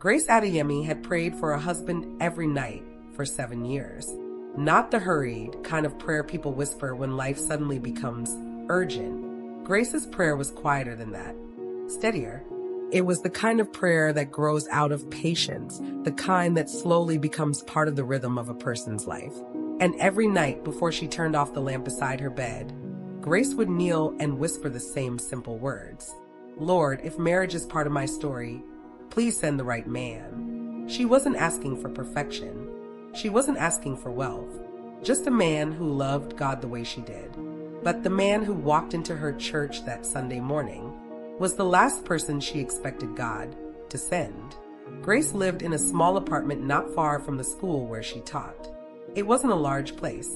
Grace Adeyemi had prayed for a husband every night for 7 years. Not the hurried kind of prayer people whisper when life suddenly becomes urgent. Grace's prayer was quieter than that, steadier. It was the kind of prayer that grows out of patience, the kind that slowly becomes part of the rhythm of a person's life. And every night before she turned off the lamp beside her bed, Grace would kneel and whisper the same simple words. Lord, if marriage is part of my story, please send the right man. She wasn't asking for perfection. She wasn't asking for wealth. Just a man who loved God the way she did. But the man who walked into her church that Sunday morning was the last person she expected God to send. Grace lived in a small apartment not far from the school where she taught. It wasn't a large place,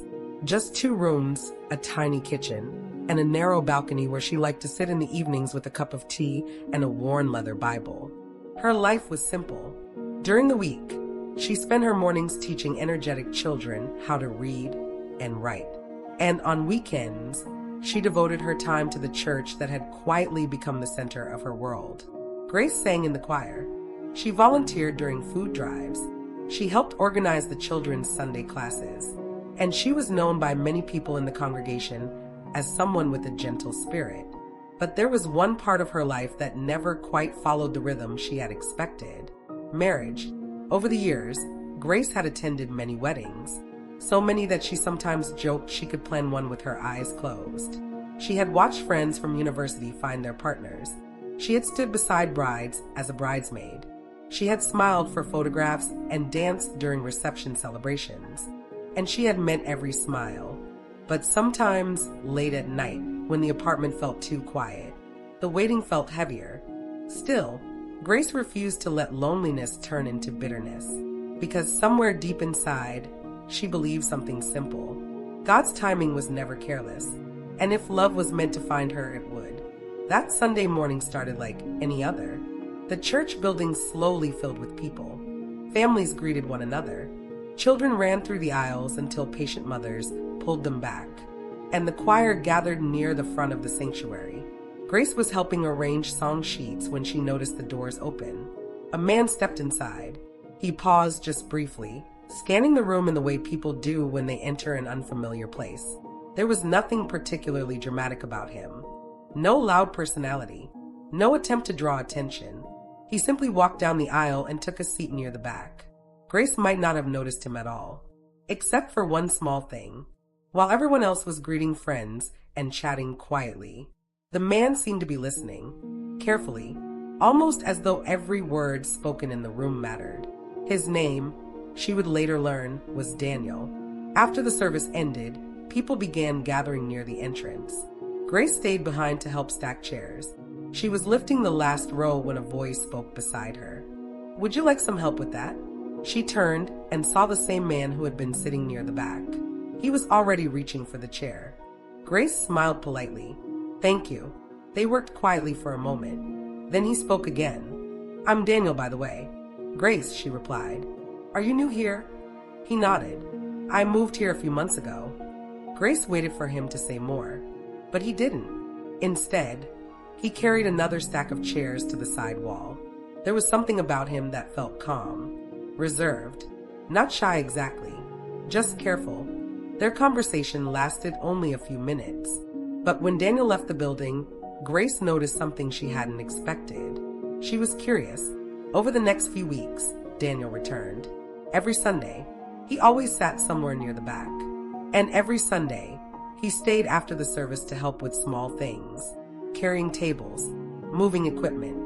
just 2 rooms, a tiny kitchen, and a narrow balcony where she liked to sit in the evenings with a cup of tea and a worn leather Bible. Her life was simple. During the week, she spent her mornings teaching energetic children how to read and write. And on weekends, she devoted her time to the church that had quietly become the center of her world. Grace sang in the choir. She volunteered during food drives. She helped organize the children's Sunday classes. And she was known by many people in the congregation as someone with a gentle spirit. But there was one part of her life that never quite followed the rhythm she had expected: marriage. Over the years, Grace had attended many weddings, so many that she sometimes joked she could plan one with her eyes closed. She had watched friends from university find their partners. She had stood beside brides as a bridesmaid. She had smiled for photographs and danced during reception celebrations. And she had met every smile. But sometimes, late at night, when the apartment felt too quiet, the waiting felt heavier. Still, Grace refused to let loneliness turn into bitterness, because somewhere deep inside, she believed something simple. God's timing was never careless, and if love was meant to find her, it would. That Sunday morning started like any other. The church building slowly filled with people. Families greeted one another. Children ran through the aisles until patient mothers pulled them back, and the choir gathered near the front of the sanctuary. Grace was helping arrange song sheets when she noticed the doors open. A man stepped inside. He paused just briefly, scanning the room in the way people do when they enter an unfamiliar place. There was nothing particularly dramatic about him. No loud personality. No attempt to draw attention. He simply walked down the aisle and took a seat near the back. Grace might not have noticed him at all, except for one small thing. While everyone else was greeting friends and chatting quietly, the man seemed to be listening, carefully, almost as though every word spoken in the room mattered. His name, she would later learn, was Daniel. After the service ended, people began gathering near the entrance. Grace stayed behind to help stack chairs. She was lifting the last row when a voice spoke beside her. "Would you like some help with that?" She turned and saw the same man who had been sitting near the back. He was already reaching for the chair. Grace smiled politely. "Thank you." They worked quietly for a moment. Then he spoke again. "I'm Daniel, by the way." "Grace," she replied. "Are you new here?" He nodded. "I moved here a few months ago." Grace waited for him to say more, but he didn't. Instead, he carried another stack of chairs to the side wall. There was something about him that felt calm, reserved, not shy exactly, just careful. Their conversation lasted only a few minutes. But when Daniel left the building, Grace noticed something she hadn't expected. She was curious. Over the next few weeks, Daniel returned. Every Sunday, he always sat somewhere near the back. And every Sunday, he stayed after the service to help with small things, carrying tables, moving equipment,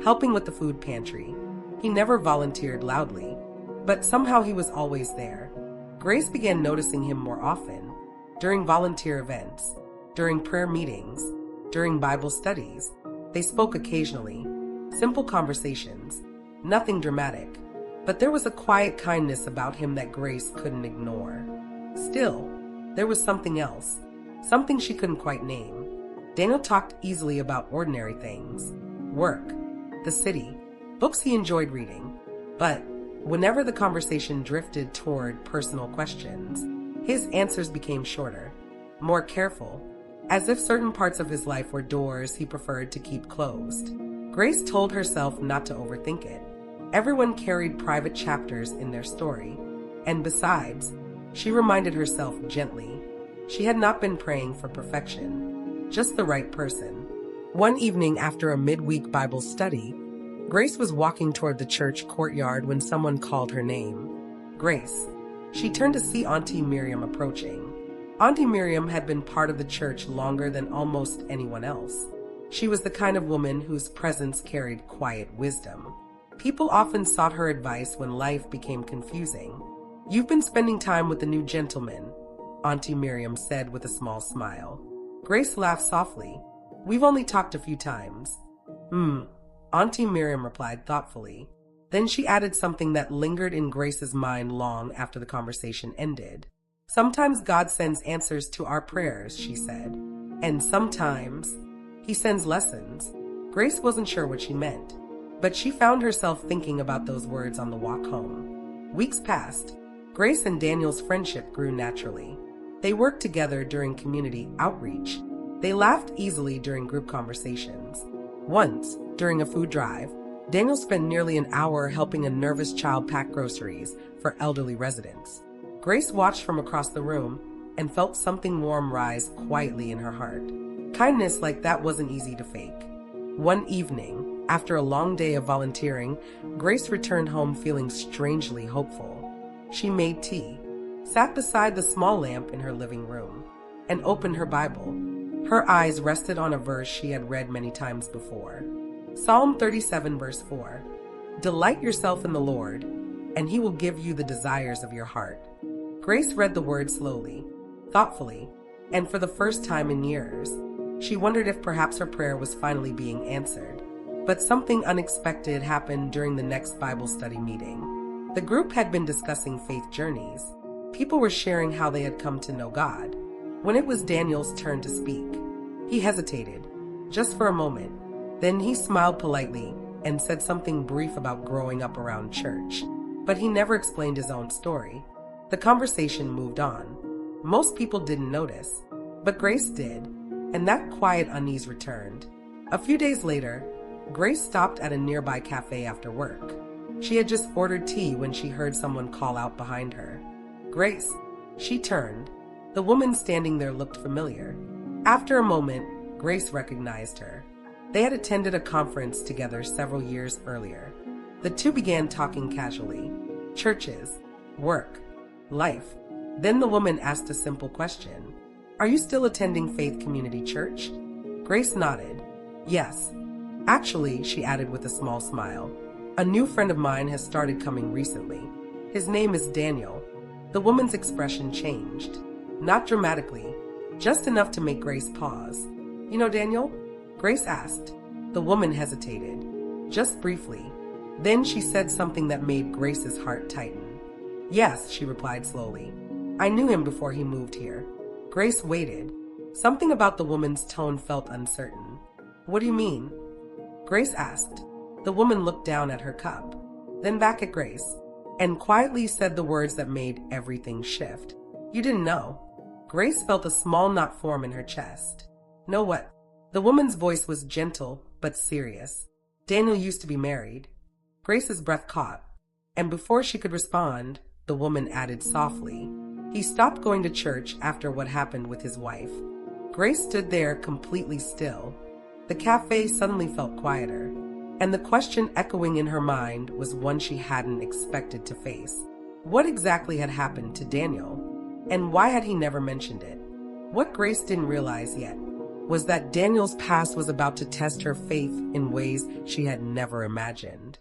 helping with the food pantry. He never volunteered loudly, but somehow he was always there. Grace began noticing him more often, during volunteer events, during prayer meetings, during Bible studies. They spoke occasionally, simple conversations, nothing dramatic, but there was a quiet kindness about him that Grace couldn't ignore. Still, there was something else, something she couldn't quite name. Daniel talked easily about ordinary things, work, the city, books he enjoyed reading, but whenever the conversation drifted toward personal questions, his answers became shorter, more careful, as if certain parts of his life were doors he preferred to keep closed. Grace told herself not to overthink it. Everyone carried private chapters in their story. And besides, she reminded herself gently, she had not been praying for perfection, just the right person. One evening after a midweek Bible study, Grace was walking toward the church courtyard when someone called her name. Grace. She turned to see Auntie Miriam approaching. Auntie Miriam had been part of the church longer than almost anyone else. She was the kind of woman whose presence carried quiet wisdom. People often sought her advice when life became confusing. "You've been spending time with the new gentleman," Auntie Miriam said with a small smile. Grace laughed softly. "We've only talked a few times." Auntie Miriam replied thoughtfully. Then she added something that lingered in Grace's mind long after the conversation ended. "Sometimes God sends answers to our prayers," she said. "And sometimes He sends lessons." Grace wasn't sure what she meant, but she found herself thinking about those words on the walk home. Weeks passed. Grace and Daniel's friendship grew naturally. They worked together during community outreach. They laughed easily during group conversations. Once, during a food drive, Daniel spent nearly an hour helping a nervous child pack groceries for elderly residents. Grace watched from across the room and felt something warm rise quietly in her heart. Kindness like that wasn't easy to fake. One evening, after a long day of volunteering, Grace returned home feeling strangely hopeful. She made tea, sat beside the small lamp in her living room, and opened her Bible. Her eyes rested on a verse she had read many times before. Psalm 37 verse 4. "Delight yourself in the Lord, and He will give you the desires of your heart." Grace read the word slowly, thoughtfully, and for the first time in years, she wondered if perhaps her prayer was finally being answered. But something unexpected happened during the next Bible study meeting. The group had been discussing faith journeys. People were sharing how they had come to know God. When it was Daniel's turn to speak, he hesitated, just for a moment. Then he smiled politely and said something brief about growing up around church. But he never explained his own story. The conversation moved on. Most people didn't notice, but Grace did, and that quiet unease returned. A few days later, Grace stopped at a nearby cafe after work. She had just ordered tea when she heard someone call out behind her. "Grace." She turned. The woman standing there looked familiar. After a moment, Grace recognized her. They had attended a conference together several years earlier. The two began talking casually. Churches, work, life. Then the woman asked a simple question. "Are you still attending Faith Community Church?" Grace nodded. "Yes." "Actually," she added with a small smile, "a new friend of mine has started coming recently. His name is Daniel." The woman's expression changed. Not dramatically, just enough to make Grace pause. "You know Daniel?" Grace asked. The woman hesitated, just briefly. Then she said something that made Grace's heart tighten. "Yes," she replied slowly. "I knew him before he moved here." Grace waited. Something about the woman's tone felt uncertain. "What do you mean?" Grace asked. The woman looked down at her cup, then back at Grace, and quietly said the words that made everything shift. "You didn't know." Grace felt a small knot form in her chest. "Know what?" The woman's voice was gentle but serious. "Daniel used to be married." Grace's breath caught, and before she could respond, the woman added softly, "He stopped going to church after what happened with his wife." Grace stood there completely still. The cafe suddenly felt quieter, and the question echoing in her mind was one she hadn't expected to face. What exactly had happened to Daniel? And why had he never mentioned it? What Grace didn't realize yet was that Daniel's past was about to test her faith in ways she had never imagined.